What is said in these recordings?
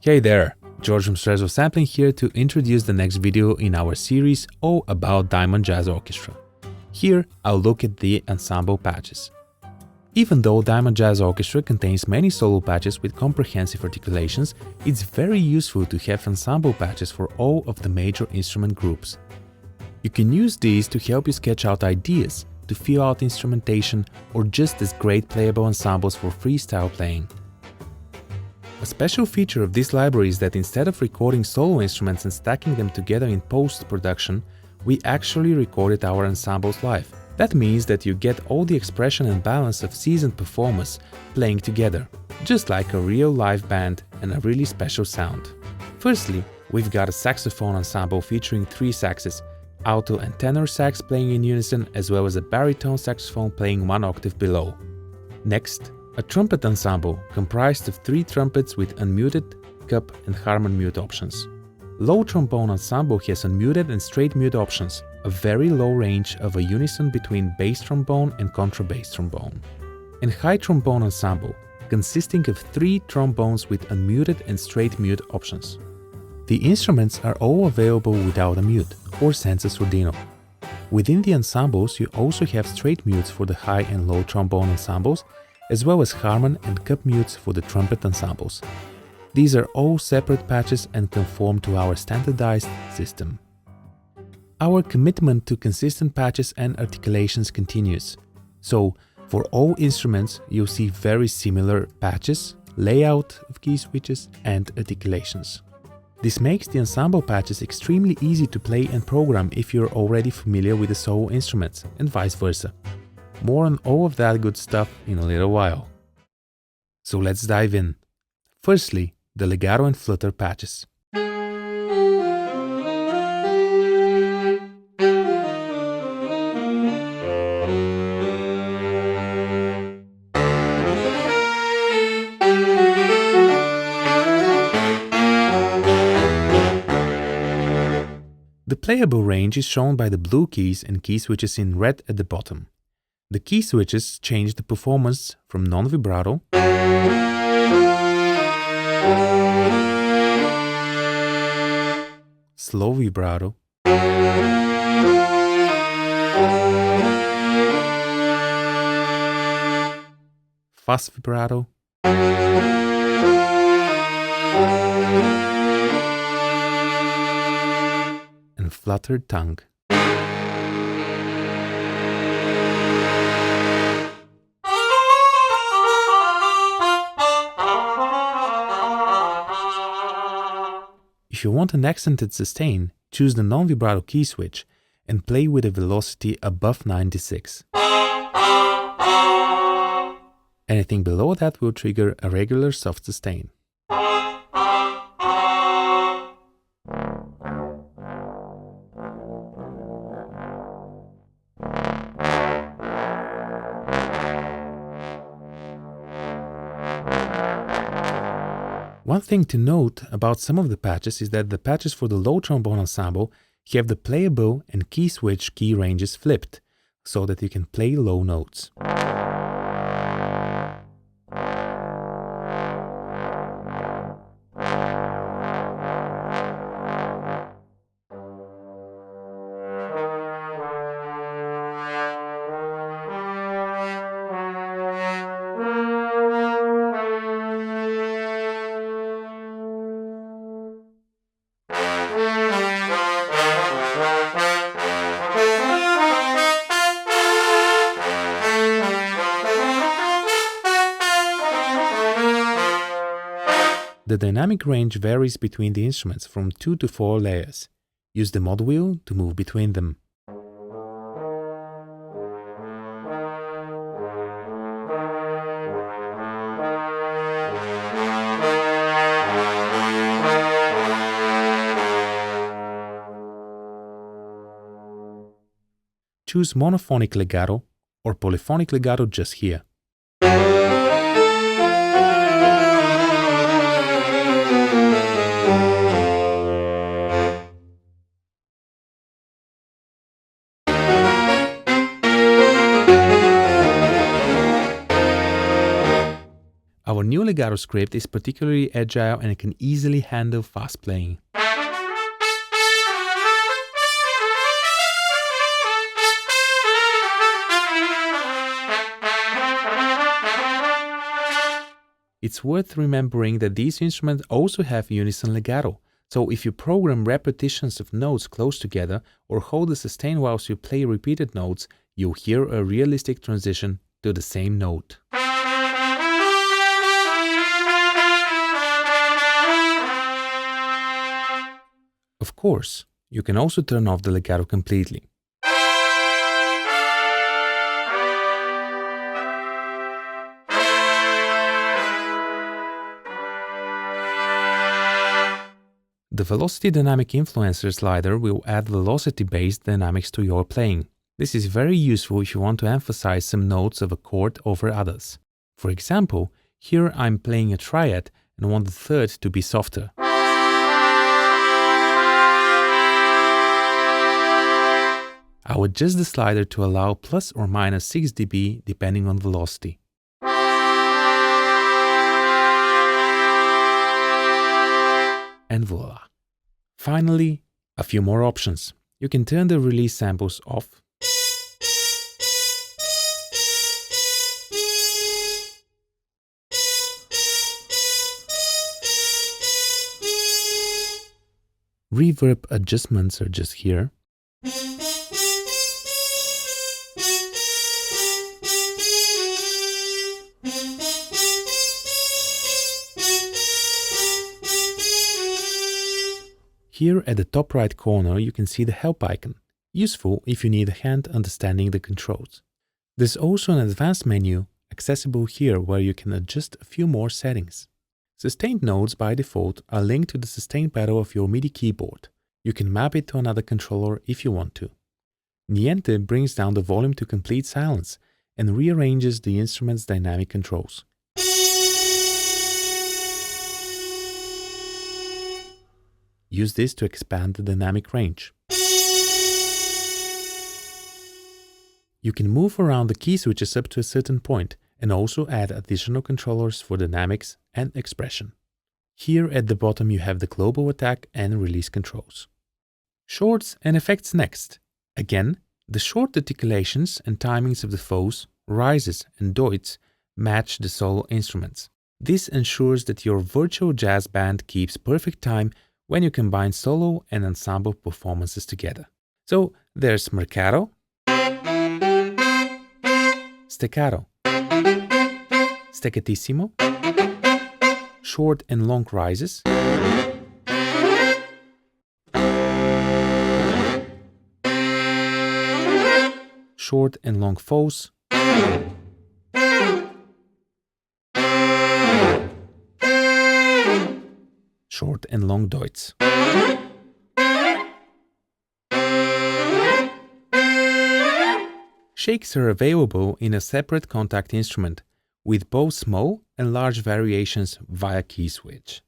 Hey there, George from Stress of Sampling here to introduce the next video in our series all about DIAMOND Jazz Orchestra. Here I'll look at the ensemble patches. Even though DIAMOND Jazz Orchestra contains many solo patches with comprehensive articulations, it's very useful to have ensemble patches for all of the major instrument groups. You can use these to help you sketch out ideas, to fill out instrumentation, or just as great playable ensembles for freestyle playing. A special feature of this library is that instead of recording solo instruments and stacking them together in post-production, we actually recorded our ensembles live. That means that you get all the expression and balance of seasoned performers playing together, just like a real live band and a really special sound. Firstly, we've got a saxophone ensemble featuring 3 saxes, alto and tenor sax playing in unison, as well as a baritone saxophone playing 1 octave below. Next, a trumpet ensemble comprised of 3 trumpets with unmuted, cup and harmon mute options. Low trombone ensemble has unmuted and straight mute options, a very low range of a unison between bass trombone and contrabass trombone. And high trombone ensemble, consisting of 3 trombones with unmuted and straight mute options. The instruments are all available without a mute or senza sordino. Within the ensembles, you also have straight mutes for the high and low trombone ensembles, as well as harmon and cup mutes for the trumpet ensembles. These are all separate patches and conform to our standardized system. Our commitment to consistent patches and articulations continues. So, for all instruments, you'll see very similar patches, layout of key switches, and articulations. This makes the ensemble patches extremely easy to play and program if you're already familiar with the solo instruments, and vice versa. More on all of that good stuff in a little while. So let's dive in. Firstly, the legato and flutter patches. The playable range is shown by the blue keys and key switches in red at the bottom. The key switches change the performance from non-vibrato slow vibrato fast vibrato and fluttered tongue. If you want an accented sustain, choose the non-vibrato key switch and play with a velocity above 96. Anything below that will trigger a regular soft sustain. One thing to note about some of the patches is that the patches for the low trombone ensemble have the playable and key switch key ranges flipped, so that you can play low notes. The dynamic range varies between the instruments from 2 to 4 layers. Use the mod wheel to move between them. Choose monophonic legato or polyphonic legato just here. Our new legato script is particularly agile and it can easily handle fast playing. It's worth remembering that these instruments also have unison legato, so if you program repetitions of notes close together or hold the sustain whilst you play repeated notes, you'll hear a realistic transition to the same note. Of course, you can also turn off the legato completely. The Velocity Dynamic Influencer slider will add velocity-based dynamics to your playing. This is very useful if you want to emphasize some notes of a chord over others. For example, here I'm playing a triad and want the third to be softer. I'll adjust the slider to allow plus or minus 6 dB depending on velocity. And voila! Finally, a few more options. You can turn the release samples off, reverb adjustments are just here, Here at the top right corner you can see the help icon, useful if you need a hand understanding the controls. There's also an advanced menu accessible here where you can adjust a few more settings. Sustained notes by default are linked to the sustain pedal of your MIDI keyboard. You can map it to another controller if you want to. Niente brings down the volume to complete silence and rearranges the instrument's dynamic controls. Use this to expand the dynamic range. You can move around the key switches up to a certain point and also add additional controllers for dynamics and expression. Here at the bottom you have the global attack and release controls. Shorts and effects next. Again, the short articulations and timings of the faux, rises and doits match the solo instruments. This ensures that your virtual jazz band keeps perfect time when you combine solo and ensemble performances together. So there's marcato, staccato, staccatissimo, short and long rises, short and long faux, short and long doits. Shakes are available in a separate contact instrument, with both small and large variations via key switch.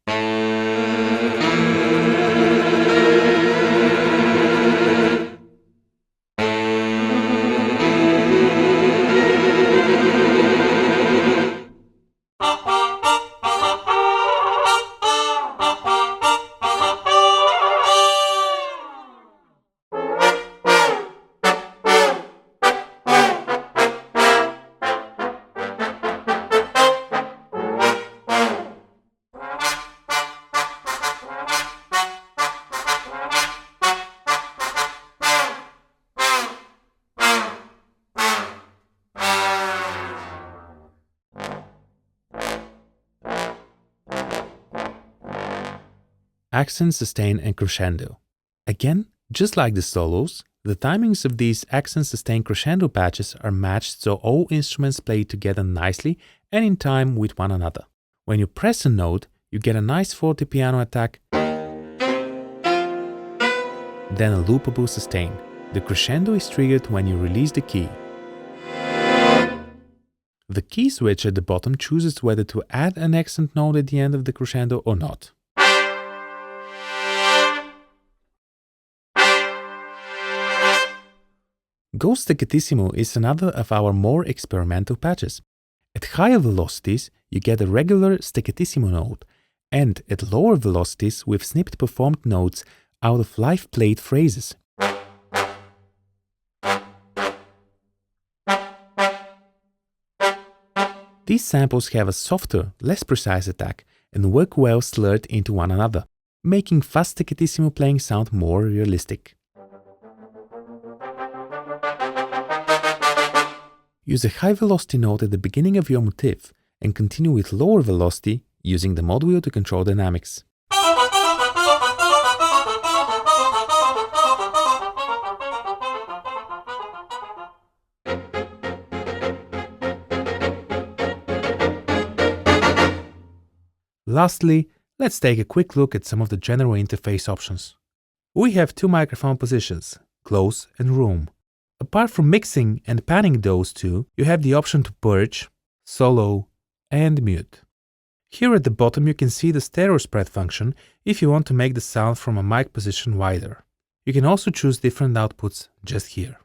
Accent, sustain and crescendo. Again, just like the solos, the timings of these accent, sustain, crescendo patches are matched so all instruments play together nicely and in time with one another. When you press a note, you get a nice forte piano attack, then a loopable sustain. The crescendo is triggered when you release the key. The key switch at the bottom chooses whether to add an accent note at the end of the crescendo or not. Ghost Staccatissimo is another of our more experimental patches. At higher velocities, you get a regular staccatissimo note, and at lower velocities we've snipped performed notes out of live-played phrases. These samples have a softer, less precise attack and work well slurred into one another, making fast staccatissimo playing sound more realistic. Use a high velocity note at the beginning of your motif and continue with lower velocity using the mod wheel to control dynamics. Lastly, let's take a quick look at some of the general interface options. We have two microphone positions, close and room. Apart from mixing and panning those two, you have the option to purge, solo, and mute. Here at the bottom you can see the stereo spread function if you want to make the sound from a mic position wider. You can also choose different outputs just here.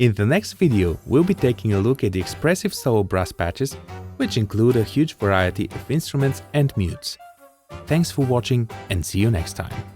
In the next video, we'll be taking a look at the expressive solo brass patches, which include a huge variety of instruments and mutes. Thanks for watching and see you next time.